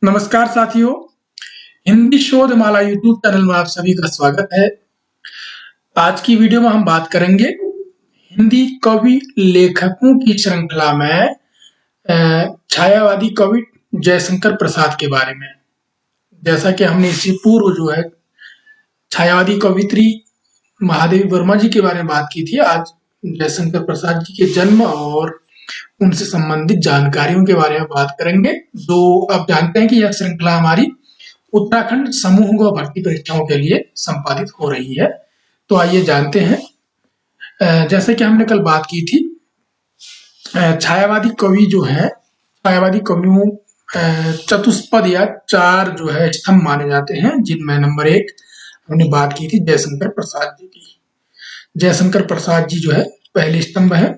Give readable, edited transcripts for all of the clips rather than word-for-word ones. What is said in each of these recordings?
नमस्कार साथियों, Hindi शोधमाला YouTube channel में आप सभी का स्वागत है। आज की वीडियो में हम बात करेंगे हिंदी कवि लेखकों की श्रृंखला में छायावादी कवि जयशंकर प्रसाद के बारे में। जैसा कि हमने इससे पूर्व जो है छायावादी कवित्री महादेवी वर्मा जी के बारे में बात की थी, आज जयशंकर प्रसाद जी के जन्म और उनसे संबंधित जानकारियों के बारे में बात करेंगे। जो आप जानते हैं कि यह श्रृंखला हमारी उत्तराखंड समूह व भर्ती परीक्षाओं के लिए संपादित हो रही है। तो आइए जानते हैं। जैसे कि हमने कल बात की थी, छायावादी कवि जो है, छायावादी कवियों चतुष्पद या चार जो है स्तंभ माने जाते हैं, जिनमें नंबर 1 हमने बात की थी जयशंकर प्रसाद जी की। जयशंकर प्रसाद जी जो है पहले स्तंभ है।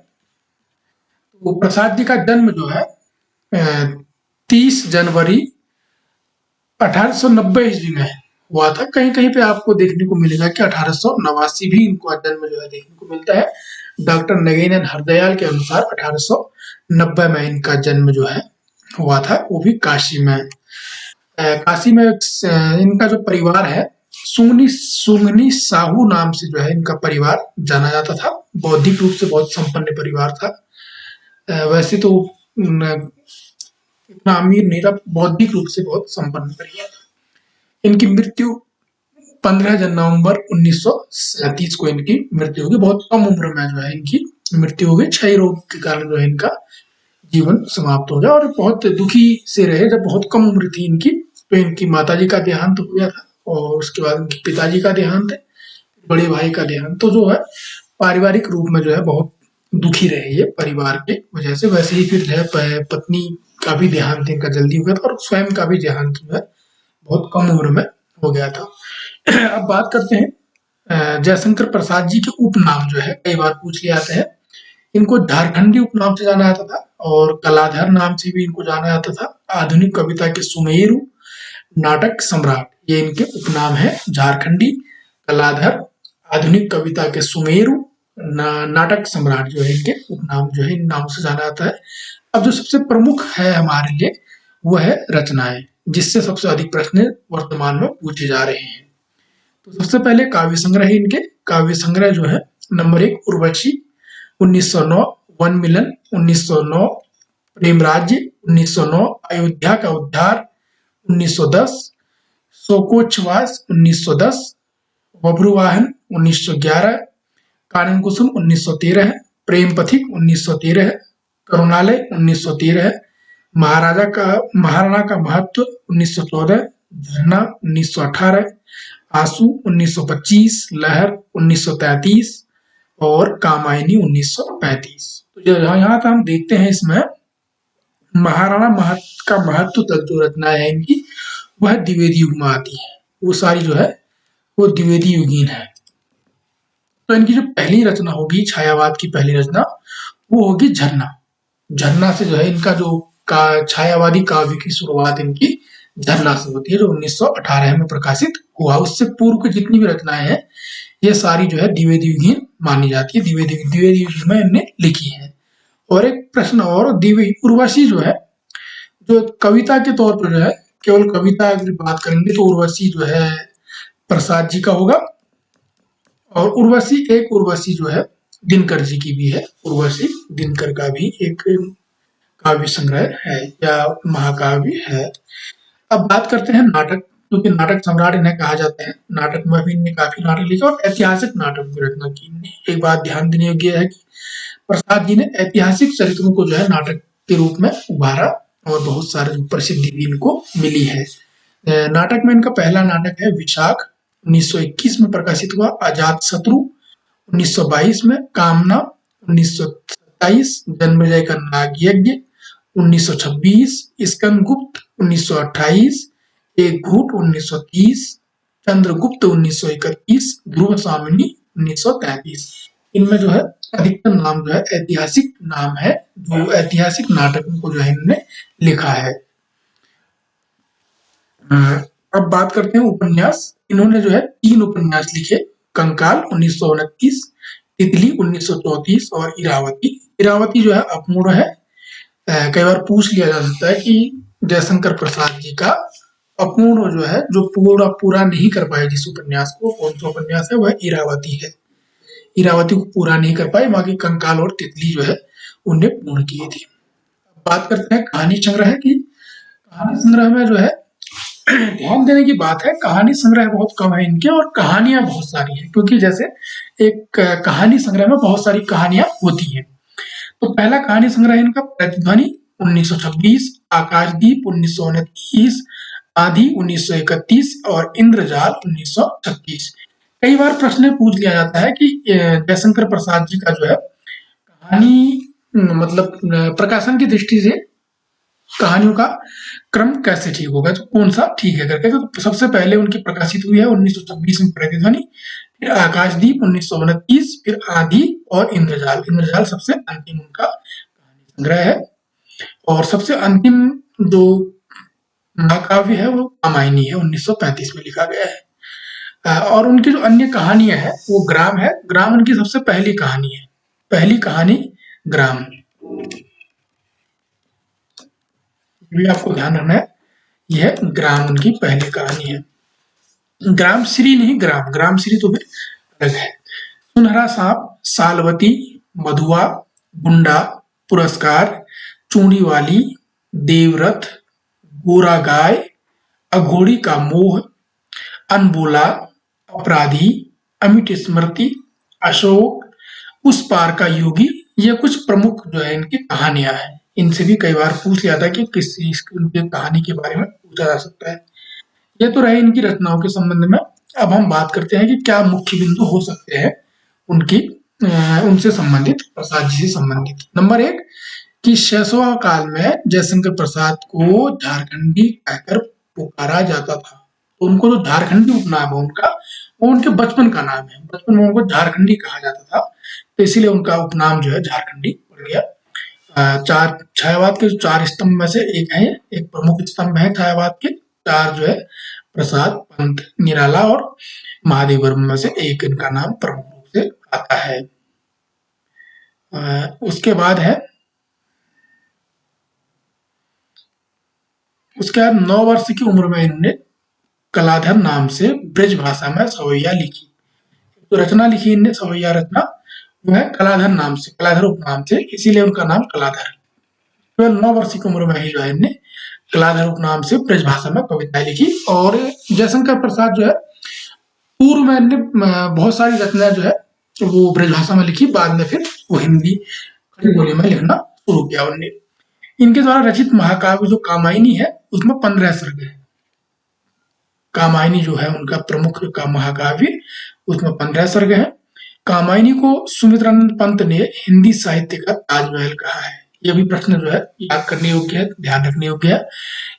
तो प्रसाद जी का जन्म जो है 30 जनवरी 1890 ईस्वी में हुआ था। कहीं कहीं पे आपको देखने को मिलेगा कि 1889 भी इनको जन्म जो है देखने को मिलता है। डॉक्टर नगेनन हरदयाल के अनुसार 1890 में इनका जन्म जो है हुआ था, वो भी काशी में। काशी में इनका जो परिवार है सुंगनी साहू नाम से जो है इनका परिवार जाना जाता था। बौद्धिक रूप से बहुत संपन्न परिवार था। वैसे तो इतना अमीर नहीं था, बौद्धिक रूप से बहुत संपन्न परिवार था। इनकी मृत्यु 15 नवंबर 1937 को इनकी मृत्यु होगी। बहुत कम उम्र में जो है इनकी मृत्यु हो गई। क्षय रोग के कारण जो है इनका जीवन समाप्त हो गया और बहुत दुखी से रहे। जब बहुत कम उम्र थी इनकी, तो इनकी माताजी का देहांत हो गया था और उसके बाद इनके पिताजी का देहांत है, बड़े भाई का देहांत। तो जो है पारिवारिक रूप में जो है बहुत दुखी रहे ये परिवार के वजह से। वैसे ही फिर जो है पत्नी का भी देहांत इनका जल्दी हो गया था और स्वयं का भी देहांत जो है बहुत कम उम्र में हो गया था। अब बात करते हैं जयशंकर प्रसाद जी के उपनाम जो है कई बार पूछ लिए जाते हैं। इनको झारखंडी उपनाम से जाना जाता था और कलाधर नाम से भी इनको जाना जाता था। आधुनिक कविता के सुमेरु, नाटक सम्राट, ये इनके उपनाम है। झारखंडी, कलाधर, आधुनिक कविता के सुमेरु, नाटक सम्राट जो है इनके उपनाम जो है इन नाम से जाना जाता है। अब जो सबसे प्रमुख है हमारे लिए वो है रचनाएं, जिससे सबसे अधिक प्रश्न वर्तमान में पूछे जा रहे हैं। तो सबसे पहले काव्य संग्रह है इनके। काव्य संग्रह जो है नंबर 1 उर्वशी 1909, वन मिलन 1909, प्रेम राज्य 1909, अयोध्या का उद्धार 1910, शोकोच्छ्वास 1910, बब्रुवाहन 1911, कानन कुसुम 1913, प्रेम पथिक 1913, करुणालय 1913, महाराणा का महत्व 1914, झरना 1918, आंसू 1925, लहर 1933 और कामायनी 1935। तो यहाँ तक हम देखते हैं इसमें महाराणा का महत्व तक जो रचना है इनकी वह द्विवेदी युग में आती है। वो सारी जो है वो द्विवेदी युगीन है। तो इनकी जो पहली रचना होगी, छायावाद की पहली रचना, वो होगी झरना। झरना से जो है इनका जो छायावादी काव्य की शुरुआत इनकी झरना से होती है, जो 1918 में प्रकाशित हुआ। उससे पूर्व की जितनी भी रचनाएं हैं ये सारी जो है द्विवेदी युगीन मानी जाती है। द्विवेदी युग में इनने लिखी है। और एक प्रश्न और, उर्वशी जो है, जो कविता के तौर पर जो है, केवल कविता अगर बात करेंगे तो उर्वशी जो है प्रसाद जी का होगा। और उर्वशी जो है दिनकर जी की भी है। उर्वशी दिनकर का भी एक काव्य संग्रह है या महाकाव्य है। अब बात करते हैं नाटक, क्योंकि नाटक सम्राट इन्हें कहा जाता है। नाटक में भी इन्हें काफी नाटक लिखे और ऐतिहासिक नाटक की रचना की। एक बात ध्यान देने योग्य है कि प्रसाद जी ने ऐतिहासिक चरित्रों को जो है नाटक के रूप में उभारा और बहुत सारे प्रसिद्धि भी इनको मिली है। नाटक में इनका पहला नाटक है विशाख, 1921 में प्रकाशित हुआ। अजात शत्रु 1922 में, कामना 1927, जन्मेजय का नाग यज्ञ 1926, स्कंदगुप्त 1928, एक घूट 1930, चंद्रगुप्त 1931, ध्रुव स्वामिनी 1933। इनमें जो है अधिकतर नाम जो है ऐतिहासिक नाम है, जो ऐतिहासिक नाटकों को जो है इन्होंने लिखा है। अब बात करते हैं उपन्यास। इन्होंने जो है 3 उपन्यास लिखे। कंकाल 1929, तितली 1934 और इरावती। इरावती जो है अपूर्ण है। कई बार पूछ लिया जा सकता है कि जयशंकर प्रसाद जी का अपूर्ण जो है, जो पूरा नहीं कर पाए जिस उपन्यास को, कौन सा उपन्यास है, वह इरावती है। इरावती को पूरा नहीं कर पाए, बाकी कंकाल और तितली जो है उन्हें पूर्ण किए थे। बात करते हैं कहानी संग्रह की। कहानी संग्रह में जो है ध्यान देने की बात है, कहानी संग्रह बहुत कम है इनके और कहानियां बहुत सारी हैं, क्योंकि जैसे एक कहानी संग्रह में बहुत सारी कहानियां होती हैं। तो पहला कहानी संग्रह इनका प्रतिध्वनि 1926, आकाशदीप 1929, आदि 1931 और इंद्रजाल 1936। कई बार प्रश्न पूछ लिया जाता है कि जयशंकर प्रसाद जी का जो है कहानी मतलब प्रकाशन की दृष्टि से कहानियों का क्रम कैसे ठीक होगा, तो कौन सा ठीक है करके। तो सबसे पहले उनकी प्रकाशित हुई है 1926 में प्रतिध्वनि, फिर आकाशदीप 1929, फिर आदि और इंद्रजाल। इंद्रजाल सबसे अंतिम उनका कहानी संग्रह है। और सबसे अंतिम जो महाकाव्य है वो कामायनी है, 1935 में लिखा गया है। और उनकी जो अन्य कहानियां हैं वो ग्राम है। ग्राम उनकी सबसे पहली कहानी है, पहली कहानी ग्राम, भी आपको ध्यान रखना है। यह ग्राम उनकी पहली कहानी है। ग्राम श्री नहीं, ग्राम, ग्राम श्री तो भी अलग है। सुनहरा सांप, सालवती, मधुआ, गुंडा, पुरस्कार, चूड़ी वाली, देवरथ, गोरा गाय, अघोड़ी का मोह, अनबोला, अपराधी, अमिट स्मृति, अशोक, उस पार का योगी, ये कुछ प्रमुख जो है इनकी कहानियां हैं। इनसे भी कई बार पूछ लिया था कि किस चीज की कहानी के बारे में पूछा जा सकता है। ये तो रहे इनकी रचनाओं के संबंध में। अब हम बात करते हैं कि क्या मुख्य बिंदु हो सकते हैं उनकी उनसे संबंधित, प्रसाद जी से संबंधित। नंबर 1 कि शैशव काल में जयशंकर प्रसाद को झारखंडी कहकर पुकारा जाता था। तो उनको जो झारखंडी उपनाम है उनका, वो उनके बचपन का नाम है, बचपन में उनको झारखंडी कहा जाता था, तो इसीलिए उनका उपनाम जो है झारखंडी पड़ गया। चार छायावाद के 4 स्तंभ में से एक है, एक प्रमुख स्तंभ है छायावाद के। 4 जो है प्रसाद, पंत, निराला और महादेव वर्मा में से एक इनका नाम प्रमुख रूप से आता है। उसके बाद 9 वर्ष की उम्र में इन्होंने कलाधर नाम से ब्रज भाषा में सवैया लिखी। तो रचना लिखी इनने सवैया रचना, वह कलाधर नाम से, कलाधर उपनाम से, इसीलिए उनका नाम कलाधर। केवल 9 वर्ष की उम्र में ही जो है इनने कलाधर उपनाम से ब्रज भाषा में कविताएं लिखी। और जयशंकर प्रसाद जो है पूर्व में इनने बहुत सारी रचनाएं जो है वो ब्रज भाषा में लिखी, बाद में फिर वो हिंदी खड़ी बोली में लिखना शुरू किया उन्होंने। इनके द्वारा रचित महाकाव्य जो कामायनी है उसमें 15 सर्ग है। कामायनी जो है उनका प्रमुख का महाकाव्य, उसमें 15 सर्ग है। कामायनी को सुमित्रानंद पंत ने हिंदी साहित्य का ताजमहल कहा है। यह भी प्रश्न जो है याद करने योग्य है, ध्यान रखने योग्य है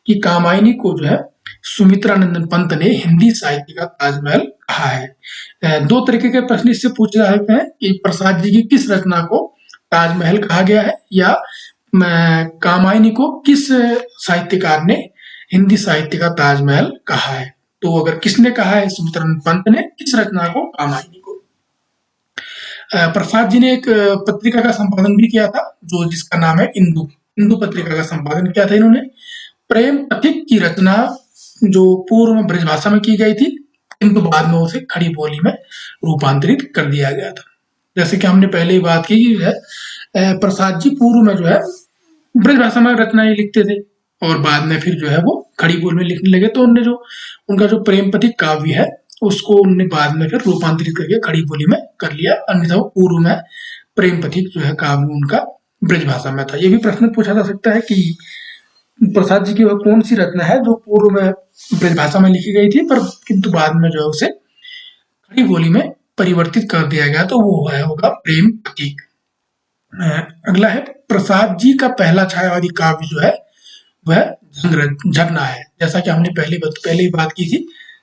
कि कामायनी को जो है सुमित्रानंद पंत ने हिंदी साहित्य का ताजमहल कहा है। 2 तरीके के प्रश्न इससे पूछे जा सकते हैं कि प्रसाद जी की किस रचना को ताजमहल कहा गया है, या कामायनी को किस साहित्यकार ने हिंदी साहित्य का ताजमहल कहा है। तो अगर किसने कहा है, सुमित्रानंद पंत ने, किस रचना को, कामायनी को। प्रसाद जी ने एक पत्रिका का संपादन भी किया था, जो जिसका नाम है इंदु। इंदु पत्रिका का संपादन किया था इन्होंने। प्रेम पथिक की रचना जो पूर्व में ब्रजभाषा में की गई थी, किंतु बाद में उसे खड़ी बोली में रूपांतरित कर दिया गया था। जैसे कि हमने पहले ही बात की है, प्रसाद जी पूर्व में जो है ब्रजभाषा में रचनाएं लिखते थे और बाद में फिर जो है वो खड़ी बोली में लिखने लगे। तो उनने जो उनका जो प्रेम पथिक काव्य है उसको उनने बाद में फिर रूपांतरित करके खड़ी बोली में कर लिया, अन्यथा पूर्व में प्रेम पथिक जो है काव्य उनका ब्रजभाषा में था। ये भी प्रश्न पूछा जा सकता है कि प्रसाद जी की वह कौन सी रचना है जो पूर्व में ब्रजभाषा में लिखी गई थी पर किंतु बाद में जो है उसे खड़ी बोली में परिवर्तित कर दिया गया, तो वो है होगा प्रेम पथिक। अगला है प्रसाद जी का पहला छायावादी काव्य जो है वह झरना है। जैसा कि हमने पहले ही बात की थी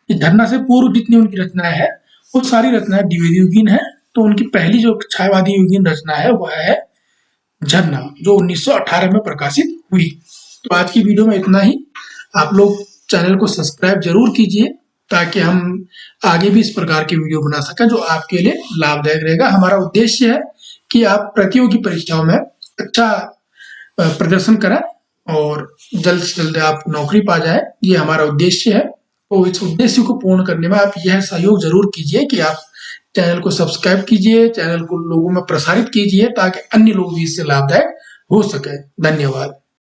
कि झरना से पूर्व जितनी उनकी रचनाएं हैं वो सारी रचनाएं द्विवेदी युगीन है। तो उनकी पहली जो छायावादी युगीन रचना है वह है झरना, जो 1918 में प्रकाशित हुई। तो आज की वीडियो में इतना ही। आप लोग चैनल को सब्सक्राइब जरूर कीजिए ताकि हम आगे भी इस प्रकार की वीडियो बना सकें जो आपके लिए लाभदायक रहेगा। हमारा उद्देश्य है कि आप प्रतियोगी परीक्षाओं में अच्छा प्रदर्शन करें और जल्द से जल्द आप नौकरी पा जाए, ये हमारा उद्देश्य है। तो इस उद्देश्य को पूर्ण करने में आप यह सहयोग जरूर कीजिए कि आप चैनल को सब्सक्राइब कीजिए, चैनल को लोगों में प्रसारित कीजिए ताकि अन्य लोग भी इससे लाभदायक हो सके। धन्यवाद।